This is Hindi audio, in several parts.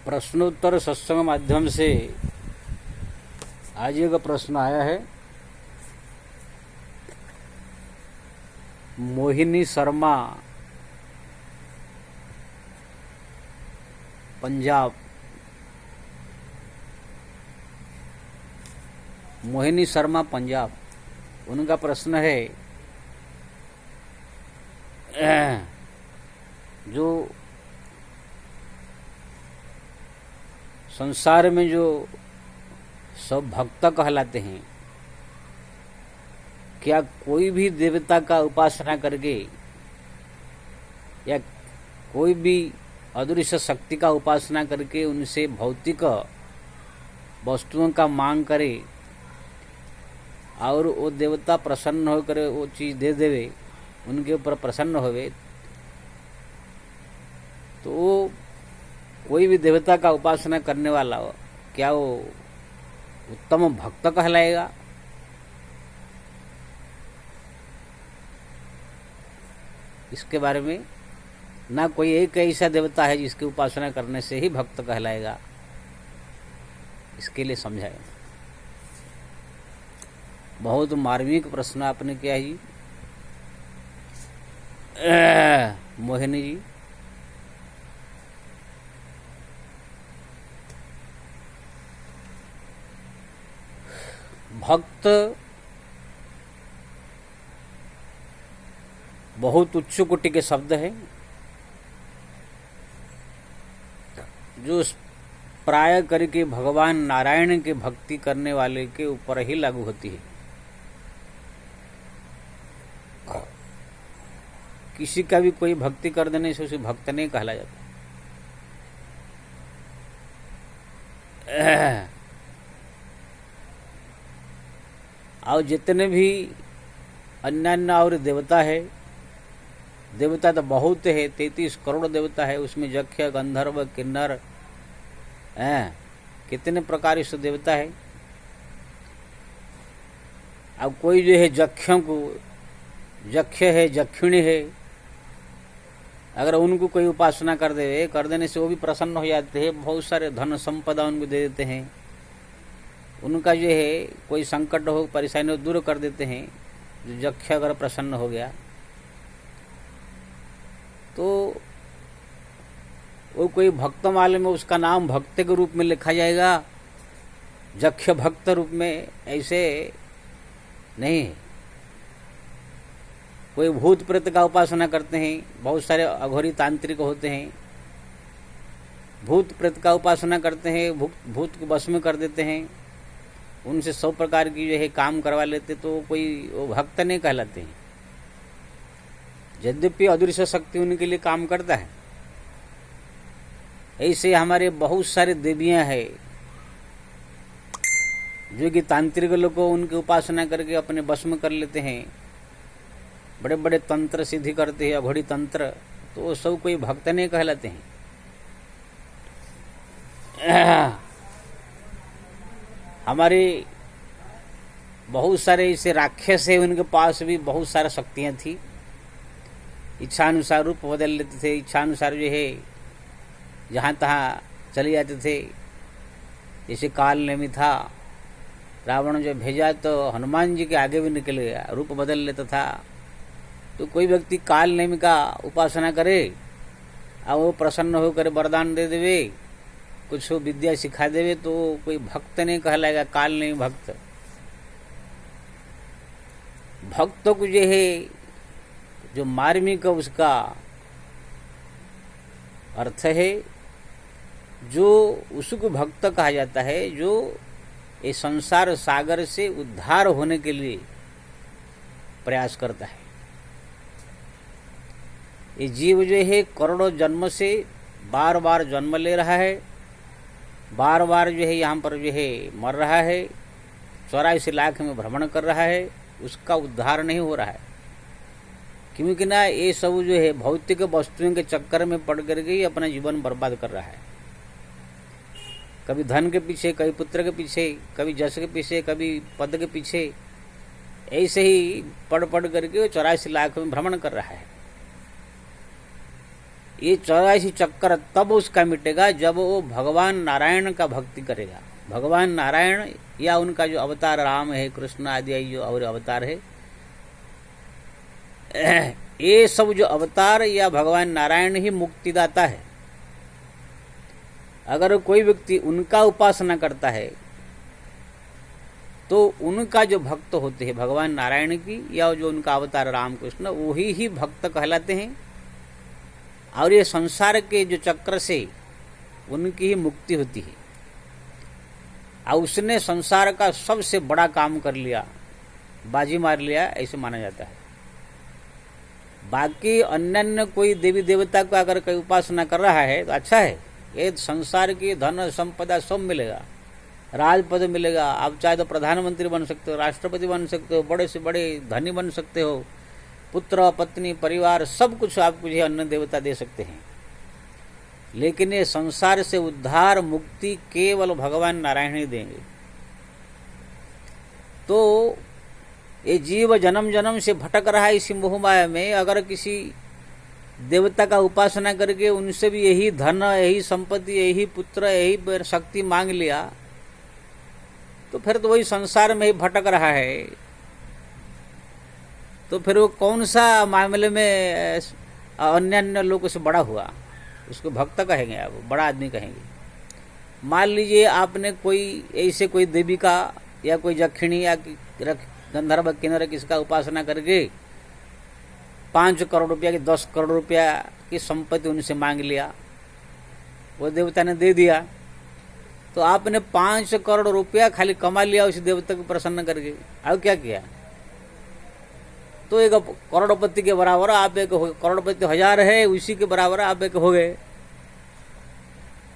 प्रश्नोत्तर सत्संग माध्यम से आज एक प्रश्न आया है। मोहिनी शर्मा, पंजाब। मोहिनी शर्मा, पंजाब। उनका प्रश्न है, जो संसार में जो सब भक्त कहलाते हैं, क्या कोई भी देवता का उपासना करके या कोई भी अदृश्य शक्ति का उपासना करके उनसे भौतिक वस्तुओं का मांग करे और वो देवता प्रसन्न होकर वो चीज़ दे देवे, उनके ऊपर प्रसन्न होवे, तो वो कोई भी देवता का उपासना करने वाला हो, क्या वो उत्तम भक्त कहलाएगा? इसके बारे में ना कोई एक ऐसा देवता है जिसकी उपासना करने से ही भक्त कहलाएगा, इसके लिए समझाए। बहुत मार्मिक प्रश्न आपने किया है जी मोहिनी जी। भक्त बहुत उच्च कोटि के शब्द है, जो प्राय करके भगवान नारायण के भक्ति करने वाले के ऊपर ही लागू होती है। किसी का भी कोई भक्ति कर देने से उसे भक्त नहीं कहला जाता। और जितने भी अन्य और देवता है, देवता तो बहुत है, 33 करोड़ देवता है, उसमें यक्ष, गंधर्व, किन्नर, कितने प्रकार से देवता है। अब कोई जो है यक्षों को, यक्ष है, यक्षिणी है, अगर उनको कोई उपासना कर देने से वो भी प्रसन्न हो जाते हैं, बहुत सारे धन संपदा उनको दे देते हैं, उनका जो है कोई संकट हो, परेशानी हो, दूर कर देते हैं। जो यक्ष अगर प्रसन्न हो गया तो वो कोई भक्त माले में उसका नाम भक्त के रूप में लिखा जाएगा, यक्ष भक्त रूप में ऐसे नहीं है। कोई भूत प्रेत का उपासना करते हैं, बहुत सारे अघोरी तांत्रिक होते हैं, भूत प्रेत का उपासना करते हैं, भूत को वश में कर देते हैं, उनसे 100 प्रकार की जो है काम करवा लेते, तो कोई वो भक्त नहीं कहलाते हैं। यद्यपि अदृश्य शक्ति उनके लिए काम करता है। ऐसे हमारे बहुत सारे देवियां हैं जो कि तांत्रिक लोग को उनकी उपासना करके अपने वश में कर लेते हैं, बड़े बड़े तंत्र सिद्धि करते हैं, अघोड़ी तंत्र, तो वो सब कोई भक्त नहीं कहलाते हैं। हमारे बहुत सारे ऐसे राक्षस है, उनके पास भी बहुत सारा शक्तियां थी, इच्छानुसार रूप बदल लेते थे, इच्छानुसार जो है जहाँ तहाँ चले जाते थे। जैसे काल नेमी था, रावण जो भेजा तो हनुमान जी के आगे भी निकल गया, रूप बदल लेता था। तो कोई व्यक्ति काल नेमी का उपासना करे और वो प्रसन्न होकर वरदान दे देवे, कुछ विद्या सिखा देवे, तो कोई भक्त नहीं कहलाएगा, काल नेमी भक्त। भक्तों को जो है जो मार्मिक उसका अर्थ है, जो उसको भक्त कहा जाता है, जो ये संसार सागर से उद्धार होने के लिए प्रयास करता है। ये जीव जो है करोड़ों जन्म से बार बार जन्म ले रहा है, बार बार जो है यहाँ पर जो है मर रहा है, 84 लाख में भ्रमण कर रहा है, उसका उद्धार नहीं हो रहा है। क्योंकि ना ये सब जो है भौतिक वस्तुओं के चक्कर में पड़ करके ही अपना जीवन बर्बाद कर रहा है। कभी धन के पीछे, कभी पुत्र के पीछे, कभी जश के पीछे, कभी पद के पीछे, ऐसे ही पढ़ करके 84 लाख में भ्रमण कर रहा है। ये 84 चक्कर तब उसका मिटेगा जब वो भगवान नारायण का भक्ति करेगा। भगवान नारायण या उनका जो अवतार राम है, कृष्ण आदि जो और अवतार है, ये सब जो अवतार या भगवान नारायण ही मुक्तिदाता है। अगर कोई व्यक्ति उनका उपासना करता है तो उनका जो भक्त होते हैं भगवान नारायण की या जो उनका अवतार राम कृष्ण, वही ही भक्त कहलाते हैं। और ये संसार के जो चक्र से उनकी ही मुक्ति होती है। और उसने संसार का सबसे बड़ा काम कर लिया, बाजी मार लिया, ऐसे माना जाता है। बाकी अन्य कोई देवी देवता को अगर कोई उपासना कर रहा है तो अच्छा है, ये संसार की धन संपदा सब मिलेगा, राजपद मिलेगा, आप चाहे तो प्रधानमंत्री बन सकते हो, राष्ट्रपति बन सकते हो, बड़े से बड़े धनी बन सकते हो, पुत्र पत्नी परिवार सब कुछ आपको ये अन्न देवता दे सकते हैं। लेकिन ये संसार से उद्धार मुक्ति केवल भगवान नारायण ही देंगे। तो ये जीव जन्म जन्म से भटक रहा है इसी मोहमाया में, अगर किसी देवता का उपासना करके उनसे भी यही धन, यही संपत्ति, यही पुत्र, यही शक्ति मांग लिया तो फिर तो वही संसार में ही भटक रहा है। तो फिर वो कौन सा मामले में अन्य अन्य लोगों से बड़ा हुआ, उसको भक्त कहेंगे, आप बड़ा आदमी कहेंगे। मान लीजिए आपने कोई ऐसे कोई देवी का या कोई जखिणी या गंधर्व किन्नर किसका उपासना करके 5 करोड़ रुपया की 10 करोड़ रुपया की संपत्ति उनसे मांग लिया, वो देवता ने दे दिया, तो आपने 5 करोड़ रुपया खाली कमा लिया उस देवता को प्रसन्न करके। अब क्या किया? तो एक करोड़पति के बराबर आप एक, करोड़पति 1000 है उसी के बराबर आप एक हो गए।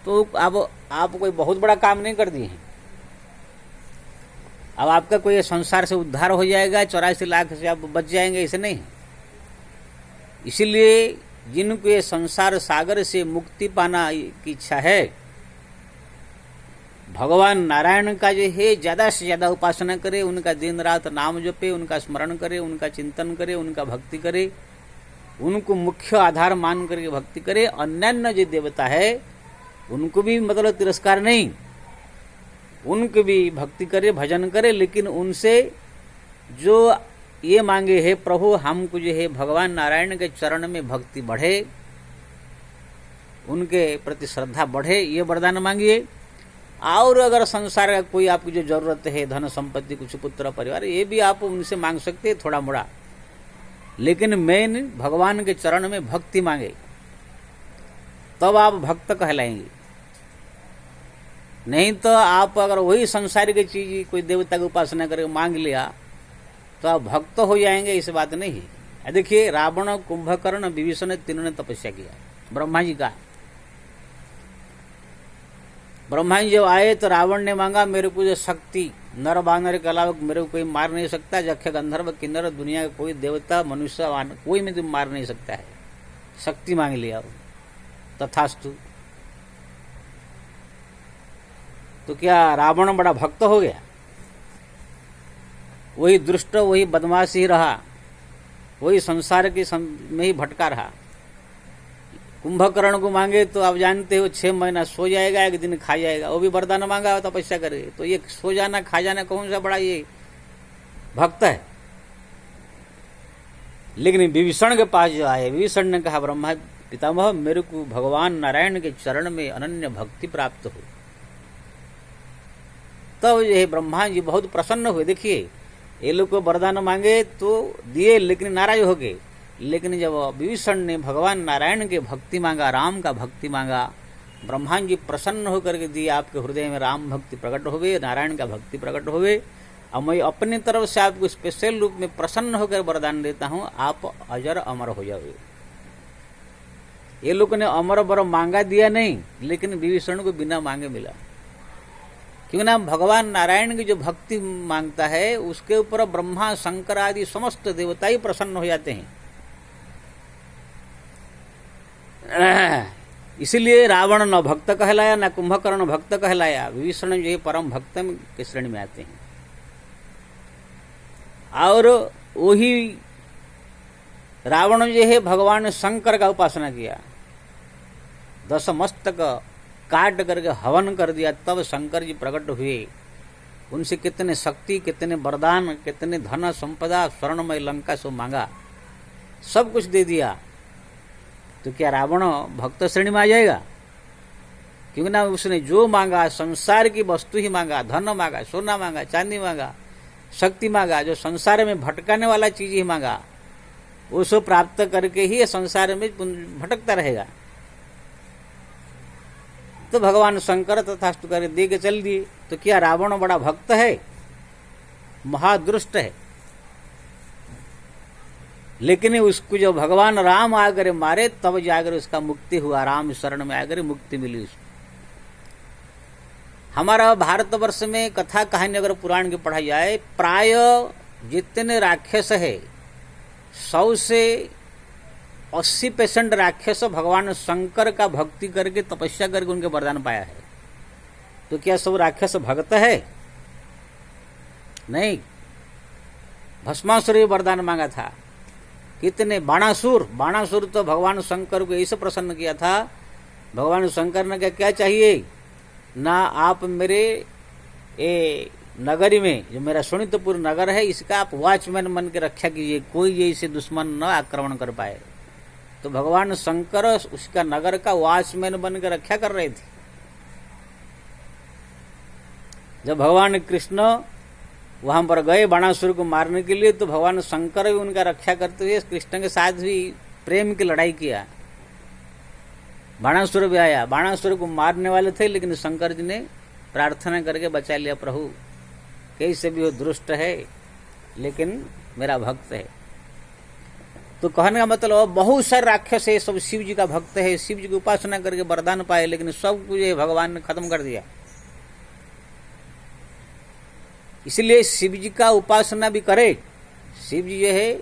तो अब आप कोई बहुत बड़ा काम नहीं कर दिए हैं। अब आपका कोई संसार से उद्धार हो जाएगा, 84 लाख से आप बच जाएंगे, ऐसे नहीं है। इसीलिए जिनको ये संसार सागर से मुक्ति पाना की इच्छा है, भगवान नारायण का जो है ज्यादा से ज्यादा उपासना करे, उनका दिन रात नाम जपे, उनका स्मरण करे, उनका चिंतन करे, उनका भक्ति करे, उनको मुख्य आधार मान करके भक्ति करे। अन्य जो देवता है उनको भी मतलब तिरस्कार नहीं, उनकी भी भक्ति करे, भजन करे, लेकिन उनसे जो ये मांगे है प्रभु हमको जो है भगवान नारायण के चरण में भक्ति बढ़े, उनके प्रति श्रद्धा बढ़े, ये वरदान मांगिए। और अगर संसार का कोई आपकी जो जरूरत है, धन संपत्ति, कुछ पुत्र परिवार, ये भी आप उनसे मांग सकते हैं थोड़ा मोड़ा, लेकिन मेन भगवान के चरण में भक्ति मांगे, तब आप भक्त कहलाएंगे। नहीं तो आप अगर वही संसारिक चीज कोई देवता की उपासना करके मांग लिया तो आप भक्त हो जाएंगे, इस बात नहीं है। देखिए रावण, कुंभकर्ण, विभीषण तीनों ने तपस्या किया। ब्रह्मा जी का, ब्रह्मा जी जब आए तो रावण ने मांगा मेरे को जो शक्ति, नर बानर के अलावा मेरे को कोई मार नहीं सकता, यक्ष गंधर्व किन्नर दुनिया का कोई देवता मनुष्य कोई में तुम मार नहीं सकता है, शक्ति मांग लिया। तथास्तु। तो क्या रावण बड़ा भक्त हो गया? वही दुष्ट, वही बदमाश ही रहा, वही संसार के में ही भटका रहा। कुंभकर्ण को मांगे तो आप जानते हो 6 महीना सो जाएगा, 1 दिन खा जाएगा, वो भी वरदान मांगा तो तपस्या करे। तो ये सो जाना खा जाना कौन सा बड़ा ये भक्त है? लेकिन विभीषण के पास जो आए, विभीषण ने कहा ब्रह्मा पितामह मेरे को भगवान नारायण के चरण में अनन्य भक्ति प्राप्त हो। तब ये ब्रह्मा जी बहुत प्रसन्न हुए। देखिए ये लोग को वरदान मांगे तो दिए, लेकिन नाराज हो गए। लेकिन जब विभीषण ने भगवान नारायण के भक्ति मांगा, राम का भक्ति मांगा, ब्रह्मा जी प्रसन्न होकर के दिए, आपके हृदय में राम भक्ति प्रकट होवे, नारायण का भक्ति प्रकट होवे, और मैं अपनी तरफ से आपको स्पेशल रूप में प्रसन्न होकर वरदान देता हूं, आप अजर अमर हो जाओगे। ये लोग ने अमर वर मांगा दिया नहीं, लेकिन विभीषण को बिना मांगे मिला। क्योंकि ना भगवान नारायण की जो भक्ति मांगता है उसके ऊपर ब्रह्मा शंकर आदि समस्त देवता ही प्रसन्न हो जाते हैं। इसलिए रावण न भक्त कहलाया, न कुंभकर्ण भक्त कहलाया, विभीषण जो है परम भक्त के श्रेणी में आते हैं। और वही रावण जो है भगवान शंकर का उपासना किया, 10 मस्तक काट करके हवन कर दिया, तब शंकर जी प्रकट हुए। उनसे कितने शक्ति, कितने वरदान, कितने धन संपदा, स्वर्णमय लंका सब मांगा, सब कुछ दे दिया। तो क्या रावण भक्त श्रेणी में आ जाएगा? क्योंकि ना उसने जो मांगा संसार की वस्तु ही मांगा, धन मांगा, सोना मांगा, चांदी मांगा, शक्ति मांगा, जो संसार में भटकाने वाला चीज ही मांगा, उसको प्राप्त करके ही संसार में भटकता रहेगा। तो भगवान शंकर तथास्तु करके दे के चल दिए। तो क्या रावण बड़ा भक्त है? महादुष्ट है। लेकिन उसको जब भगवान राम आकर मारे तब जाकर उसका मुक्ति हुआ, राम शरण में आकर मुक्ति मिली उसको। हमारा भारतवर्ष में कथा कहानी अगर पुराण की पढ़ाई जाए, प्राय जितने राक्षस है 100 से 80% राक्षस भगवान शंकर का भक्ति करके तपस्या करके उनके वरदान पाया है। तो क्या सब राक्षस भक्त है? नहीं। भस्मासुर ये वरदान मांगा था। कितने बाणासुर तो भगवान शंकर को ऐसे प्रसन्न किया था। भगवान शंकर ने क्या चाहिए ना, आप मेरे ए नगरी में जो मेरा शोणितपुर नगर है इसका आप वॉचमैन बन के रक्षा कीजिए, कोई ये इसे दुश्मन न आक्रमण कर पाए। तो भगवान शंकर उसका नगर का वॉचमैन बन के रक्षा कर रहे थे। जब भगवान कृष्ण वहां पर गए बाणासुर को मारने के लिए, तो भगवान शंकर भी उनका रक्षा करते हुए कृष्ण के साथ भी प्रेम की लड़ाई किया। बाणासुर भी आया, बाणासुर को मारने वाले थे, लेकिन शंकर जी ने प्रार्थना करके बचा लिया, प्रभु कैसे भी वो दुष्ट है लेकिन मेरा भक्त है। तो कहने का मतलब बहुत सारे राक्षस है, सब शिव जी का भक्त है, शिव जी की उपासना करके वरदान पाए, लेकिन सब कुछ भगवान ने खत्म कर दिया। इसलिए शिव जी का उपासना भी करे। शिव जी जो है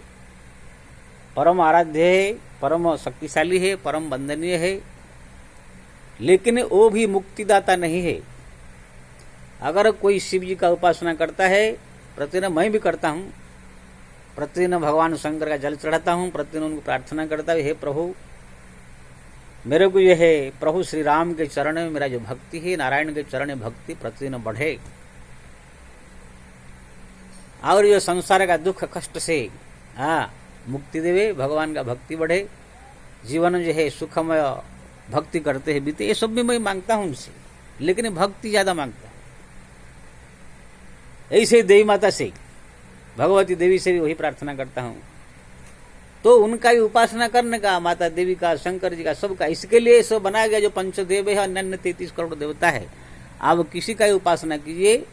परम आराध्य है, परम शक्तिशाली है, परम वंदनीय है, लेकिन वो भी मुक्तिदाता नहीं है। अगर कोई शिव जी का उपासना करता है, प्रतिदिन मैं भी करता हूं, प्रतिदिन भगवान शंकर का जल चढ़ाता हूं, प्रतिदिन उनको प्रार्थना करता है, हे प्रभु मेरे को यह है प्रभु श्री राम के चरण में मेरा जो भक्ति है, नारायण के चरण में भक्ति प्रतिदिन बढ़े, और जो संसार का दुख कष्ट से मुक्ति देवे, भगवान का भक्ति बढ़े, जीवन जो है सुखमय भक्ति करते हैं बीते। ये सब भी मैं मांगता हूं उनसे, लेकिन भक्ति ज्यादा मांगता है। ऐसे देवी माता से, भगवती देवी से भी वही प्रार्थना करता हूं। तो उनका भी उपासना करने का, माता देवी का, शंकर जी का, सबका, इसके लिए सब बनाया गया जो पंचदेव है, अन्य 33 करोड़ देवता है। आप किसी का ही उपासना कीजिए,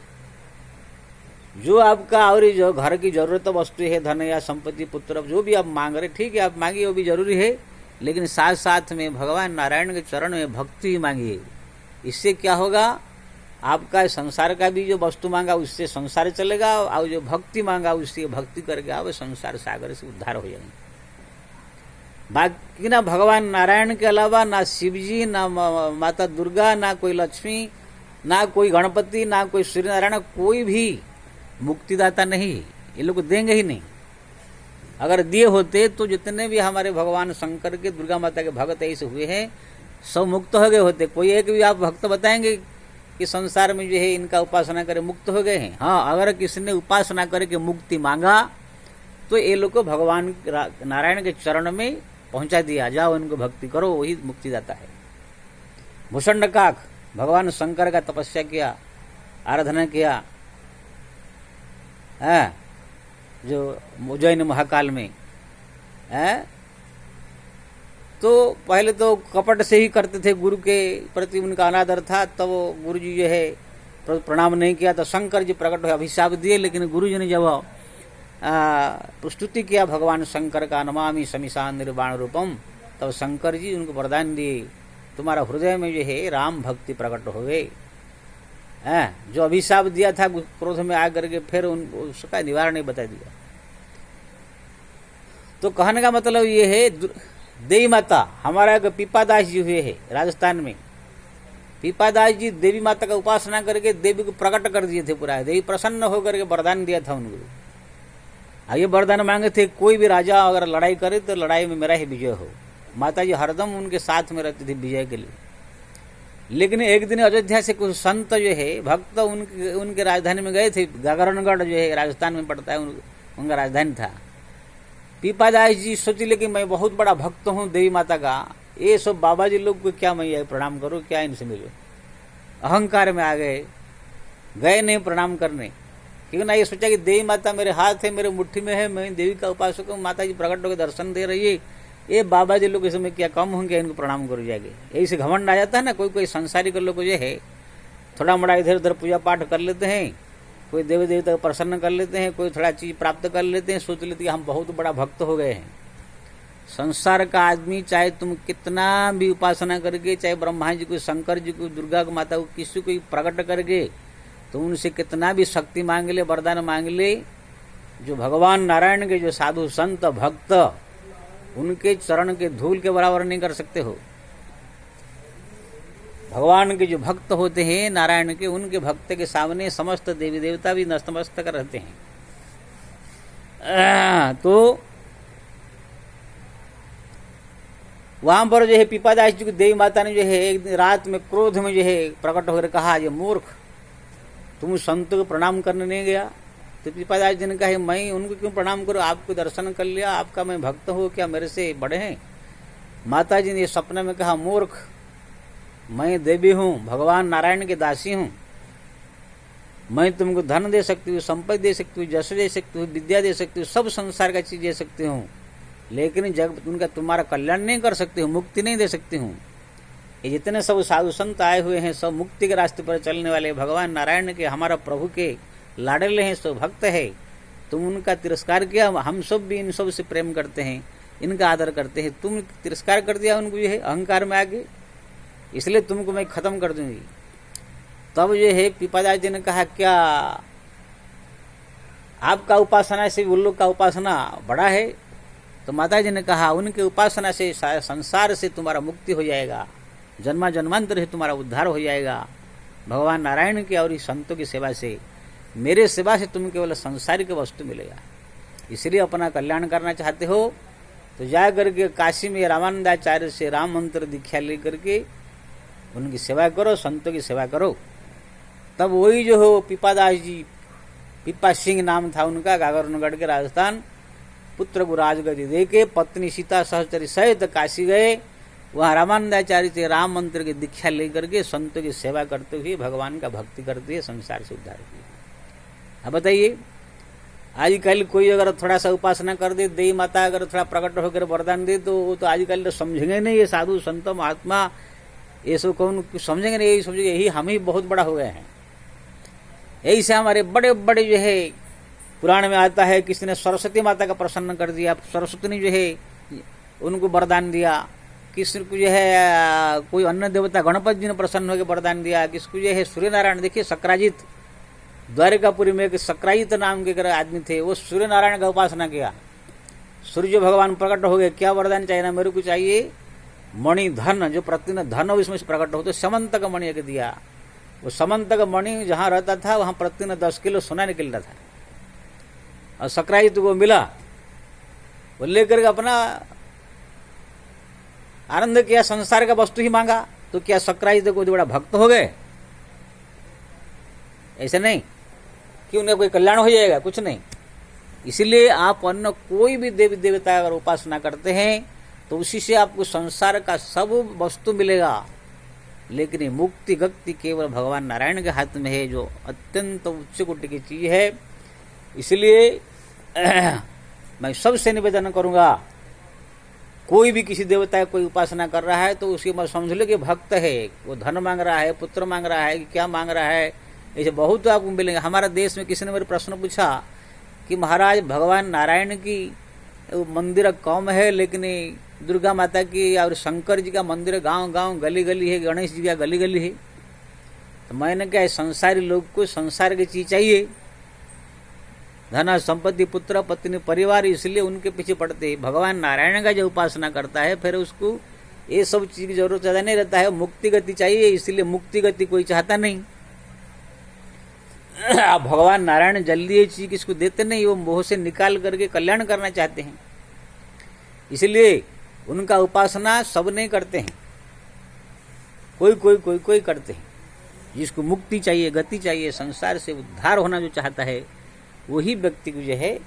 जो आपका और जो घर की जरूरत वस्तु है, धन या संपत्ति, पुत्र, जो भी आप मांग रहे, ठीक है आप मांगिए, वो भी जरूरी है, लेकिन साथ साथ में भगवान नारायण के चरण में भक्ति ही मांगिए। इससे क्या होगा, आपका संसार का भी जो वस्तु मांगा उससे संसार चलेगा, और जो भक्ति मांगा उससे भक्ति करके आप संसार सागर से उद्धार हो जाएंगे। बाकी ना भगवान नारायण के अलावा ना शिव जी, ना माता दुर्गा, ना कोई लक्ष्मी, ना कोई गणपति, ना कोई सूर्य नारायण, कोई भी मुक्तिदाता नहीं, ये लोग देंगे ही नहीं। अगर दिए होते तो जितने भी हमारे भगवान शंकर के, दुर्गा माता के भक्त ऐसे हुए हैं, सब मुक्त हो गए होते। कोई एक भी आप भक्त बताएंगे कि संसार में जो है इनका उपासना करे मुक्त हो गए हैं? हाँ, अगर किसी ने उपासना करके मुक्ति मांगा तो ये लोग को भगवान नारायण के चरण में पहुंचा दिया, जाओ इनको भक्ति करो, वही मुक्तिदाता है। भूषणकाक भगवान शंकर का तपस्या किया, आराधना किया, जो उज्जैन महाकाल में तो पहले तो कपट से ही करते थे, गुरु के प्रति उनका अनादर था। तब तो गुरु जी जो है प्रणाम नहीं किया, तो शंकर जी प्रकट हुए, अभिशाप दिए। लेकिन गुरु जी ने जब स्तुति किया भगवान शंकर का, नमामि शमिशान निर्वाण रूपम, तब शंकर जी उनको वरदान दिए, तुम्हारा हृदय में जो है राम भक्ति प्रकट हो गए। जो अभिशाप दिया था क्रोध में आकर के, फिर उसका निवारण नहीं बता दिया। तो कहने का मतलब ये है, देवी माता, हमारा एक पीपादास जी हुए हैं राजस्थान में, पीपादास जी देवी माता का उपासना करके देवी को प्रकट कर दिए थे पूरा। देवी प्रसन्न होकर के वरदान दिया था उनको। ये वरदान मांगे थे, कोई भी राजा अगर लड़ाई करे तो लड़ाई में मेरा ही विजय हो, माता जी हरदम उनके साथ में रहती थी विजय के लिए। लेकिन एक दिन अयोध्या से कुछ संत जो है भक्त उनके राजधानी में गए थे। गागरणगढ़ जो है राजस्थान में पड़ता है, उनका राजधानी था। पीपादास जी सोचे ले कि मैं बहुत बड़ा भक्त हूँ देवी माता का, ये सब बाबा जी लोग को क्या मैं प्रणाम करूँ, क्या इनसे मिलो। अहंकार में आ गए नहीं प्रणाम करने, क्यों ना ये सोचा कि देवी माता मेरे हाथ है, मेरे मुट्ठी में है, मैं देवी का उपासक हूँ, माता जी प्रकट होकर दर्शन दे रही है, ये बाबा जी लोग इसमें क्या कम होंगे, इनको प्रणाम कर जाएंगे। यही से घमंड आ जाता है ना। कोई संसारिक लोग जो है थोड़ा मोड़ा इधर उधर पूजा पाठ कर लेते हैं, कोई देवी देवता को प्रसन्न कर लेते हैं, कोई थोड़ा चीज प्राप्त कर लेते हैं, सोच लेते हैं हम बहुत बड़ा भक्त हो गए हैं। संसार का आदमी चाहे तुम कितना भी उपासना करके, चाहे ब्रह्मा जी को, शंकर जी को, दुर्गा को, माता को, किसी को प्रकट करके तो उनसे कितना भी शक्ति मांग ले, वरदान मांग ले, जो भगवान नारायण के जो साधु संत भक्त उनके चरण के धूल के बराबर नहीं कर सकते हो। भगवान के जो भक्त होते हैं नारायण के, उनके भक्त के सामने समस्त देवी देवता भी नतमस्तक रहते हैं। तो वहां पर जो है पीपादास जी को देवी माता ने जो है एक दिन रात में क्रोध में जो है प्रकट होकर कहा, ये मूर्ख, तुम संत को प्रणाम करने नहीं गया। तो पीपादास जी ने कहा मैं उनको क्यों प्रणाम करूं, आपको दर्शन कर लिया, आपका मैं भक्त हूं, क्या मेरे से बड़े हैं। माता जी ने सपने में कहा, मूर्ख, मैं देवी हूं, भगवान नारायण के दासी हूं, मैं तुमको धन दे सकती हूँ, संपत्ति दे सकती हूँ, जश दे सकती हूँ, विद्या दे सकती हूँ, सब संसार का चीज दे सकती हूँ, लेकिन जब उनका तुम्हारा कल्याण नहीं कर सकती हूँ, मुक्ति नहीं दे सकती हूँ। ये जितने सब साधु संत आए हुए हैं सब मुक्ति के रास्ते पर चलने वाले, भगवान नारायण के, हमारा प्रभु के लाडले हैं, सब भक्त है, तुम उनका तिरस्कार किया। हम सब भी इन सब से प्रेम करते हैं, इनका आदर करते हैं, तुम तिरस्कार कर दिया उनको, जो है अहंकार में आगे, इसलिए तुमको मैं खत्म कर दूंगी। तब जो है पीपादास जी ने कहा, क्या आपका उपासना से उन लोग का उपासना बड़ा है? तो माता जी ने कहा, उनके उपासना से संसार से तुम्हारा मुक्ति हो जाएगा, जन्मा जन्मांतर से तुम्हारा उद्धार हो जाएगा, भगवान नारायण की और संतों की सेवा से, मेरे सेवा से तुम केवल संसारिक वस्तु मिलेगा। इसलिए अपना कल्याण करना चाहते हो तो जा करके काशी में रामानंदाचार्य से राम मंत्र दीक्षा ले करके उनकी सेवा करो, संतों की सेवा करो। तब वही जो हो पीपादास जी, पीपा सिंह नाम था उनका, गागरणगढ़ के राजस्थान, पुत्र को राजगद्दी दे के पत्नी सीता सहचरी सहित काशी गए। वहाँ रामानंदाचार्य से राम मंत्र की दीक्षा लेकर के संतों की सेवा करते हुए भगवान का भक्ति करते हुए संसार से उद्धार किया। अब बताइए, आजकल कोई अगर थोड़ा सा उपासना कर दे, देवी माता अगर थोड़ा प्रकट होकर वरदान दे, तो वो तो आजकल तो समझेंगे नहीं, ये साधु संत महात्मा ये सब कौन समझेंगे नहीं, यही समझेंगे यही हम ही बहुत बड़ा हो गए हैं। यही से हमारे बड़े बड़े जो है पुराण में आता है, किसी ने सरस्वती माता का प्रसन्न कर दिया, सरस्वती ने जो है उनको वरदान दिया, किसी को जो है कोई अन्य देवता गणपति जी ने प्रसन्न होकर वरदान दिया, किसको जो है सूर्य नारायण, देखिए सक्राजित, द्वारिकापुरी में एक सक्राजित नाम के आदमी थे, वो सूर्य नारायण का उपासना किया, सूर्य भगवान प्रकट हो गए, क्या वरदान चाहिए ना, मेरे को चाहिए मणि धन, जो प्रतिदिन धन हो इसमें से प्रकट हो, तो समंतक मणि एक दिया। वो समंतक मणि जहां रहता था वहां प्रतिदिन 10 किलो सोना निकल रहा था, और सक्राजित को मिला, वो लेकर के अपना आनंद किया, संसार का वस्तु ही मांगा। तो क्या सक्राजित को बड़ा भक्त हो गए? ऐसे नहीं कि उन्हें कोई कल्याण हो जाएगा, कुछ नहीं। इसीलिए आप अन्य कोई भी देवी देवता अगर उपासना करते हैं तो उसी से आपको संसार का सब वस्तु मिलेगा, लेकिन ये मुक्ति गति केवल भगवान नारायण के हाथ में है, जो अत्यंत उच्च कोटि की चीज है। इसलिए मैं सबसे निवेदन करूंगा, कोई भी किसी देवता की कोई उपासना कर रहा है तो उसकी मत समझ लो कि भक्त है, वो धन मांग रहा है, पुत्र मांग रहा है, क्या मांग रहा है, ऐसे बहुत आपको मिलेंगे। हमारा देश में किसी ने मेरे प्रश्न पूछा कि महाराज भगवान नारायण की मंदिर कम है, लेकिन दुर्गा माता की और शंकर जी का मंदिर गांव गांव गली गली है, गणेश जी का गली गली है। तो मैंने क्या, संसारी लोग को संसार की चीज चाहिए, धन संपत्ति पुत्र पत्नी परिवार, इसलिए उनके पीछे पड़ते हैं। भगवान नारायण का जो उपासना करता है फिर उसको ये सब चीज की जरूरत ज्यादा नहीं रहता है, मुक्ति गति चाहिए, इसलिए मुक्ति गति कोई चाहता नहीं। आप भगवान नारायण जल्दी ये चीज किसको देते नहीं, वो मोह से निकाल करके कल्याण करना चाहते हैं। इसलिए उनका उपासना सब नहीं करते हैं, कोई करते हैं। जिसको मुक्ति चाहिए, गति चाहिए, संसार से उद्धार होना जो चाहता है, वही व्यक्ति को जो है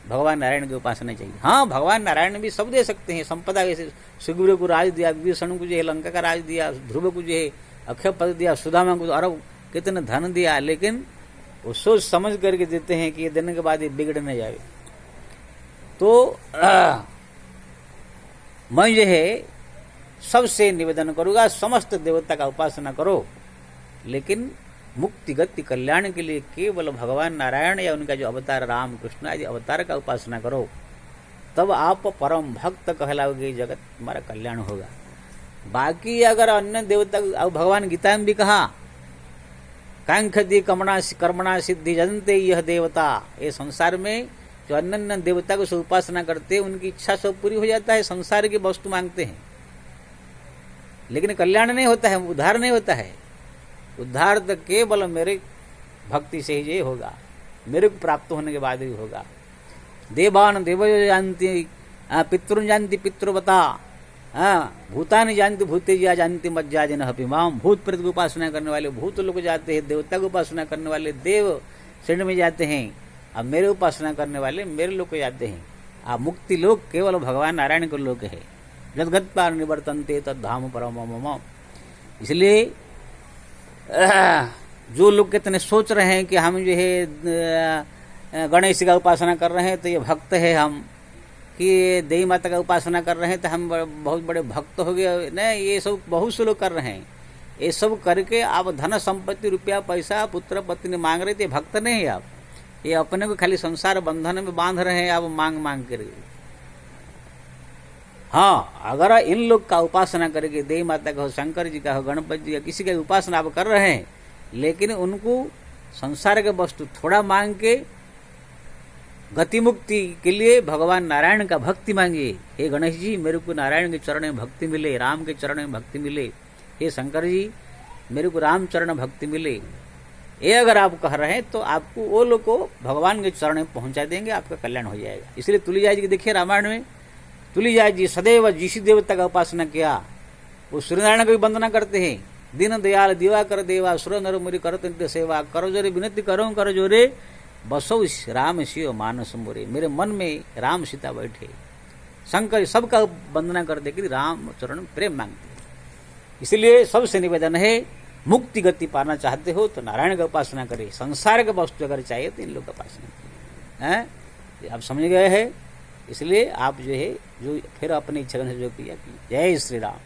भगवान नारायण की उपासना चाहिए। हाँ, भगवान नारायण भी सब दे सकते हैं संपदा, जैसे सुग्रीव को राज दिया, विभीषण को जो है लंका का राज दिया, ध्रुव को जो है अक्षय पद दिया, सुदामा को अरब कितने धन दिया, लेकिन वो सोच समझ करके देते हैं कि ये देने के बाद ये बिगड़ न जाए। तो मैं जो है सबसे निवेदन करूंगा, समस्त देवता का उपासना करो, लेकिन मुक्ति गति कल्याण के लिए केवल भगवान नारायण या उनका जो अवतार राम कृष्ण आदि अवतार का उपासना करो, तब आप परम भक्त कहलाओगे, जगत तुम्हारा कल्याण होगा। बाकी अगर अन्य देवता, भगवान गीता में भी कहा, कांक्षति कर्मणा सिद्धि जनते यह देवता, ये संसार में जो अन्य देवता को उपासना करते हैं उनकी इच्छा सब पूरी हो जाता है, संसार की वस्तु मांगते हैं, लेकिन कल्याण नहीं होता है, उद्धार नहीं होता है। उद्धार तो केवल मेरे भक्ति से ही होगा, मेरे को प्राप्त होने के बाद ही होगा। देवान देवयो जानती, पितृन जानती पितृवता, भूतानि जानती भूतेजा जानती मज्जा जन हपिमाम। भूत प्रेत की उपासना करने वाले भूत लोग जाते हैं, देवता की उपासना करने वाले देव श्रेणी में जाते हैं, अब मेरे उपासना करने वाले मेरे लोग को जाते हैं। अब मुक्ति लोग केवल भगवान नारायण के लोग है। जदगत पार निवर्तनते तद्धाम परम मम। इसलिए जो लोग कितने सोच रहे हैं कि हम जो है गणेश का उपासना कर रहे हैं तो ये भक्त है, हम कि देवी माता का उपासना कर रहे हैं तो हम बहुत बड़े भक्त हो गए, नहीं, ये सब बहुत से लोग कर रहे हैं। ये सब करके आप धन संपत्ति रुपया पैसा पुत्र पत्नी मांग रहे थे, भक्त नहीं है आप, ये अपने को खाली संसार बंधन में बांध रहे हैं आप मांग मांग कर। हाँ, अगर इन लोग का उपासना करके देवी माता का हो, शंकर जी का हो, गणपति जी का, किसी का उपासना आप कर रहे हैं, लेकिन उनको संसार के वस्तु थोड़ा मांग के गति मुक्ति के लिए भगवान नारायण का भक्ति मांगिए। हे गणेश जी, मेरे को नारायण के चरण में भक्ति मिले, राम के चरण में भक्ति मिले। हे शंकर जी, मेरे को राम चरण भक्ति मिले। ये अगर आप कह रहे हैं तो आपको वो लोग को भगवान के चरण में पहुंचा देंगे, आपका कल्याण हो जाएगा। इसलिए तुलसीदास जी देखिए रामायण में, तुलसीदास जी सदैव जिस देवता का उपासना किया, वो सूर्यनारायण की वंदना करते हैं। दीन दयाल दिवाकर देवा सुर नर मुरि करत नित्य सेवा, करो जोरे विनती करो कर जोरे, बसो राम शिव मानस मोरे। मेरे मन में राम सीता बैठे। शंकर सबका वंदना कर दे कि राम चरण प्रेम मांगते हैं। इसलिए सबसे निवेदन है, मुक्ति गति पाना चाहते हो तो नारायण का उपासना करे, संसार का वस्तु अगर चाहिए तो इन लोग का उपासना करें। आप समझ गए हैं? इसलिए आप जो है जो फिर अपनी इच्छा से जो किया, जय श्री राम।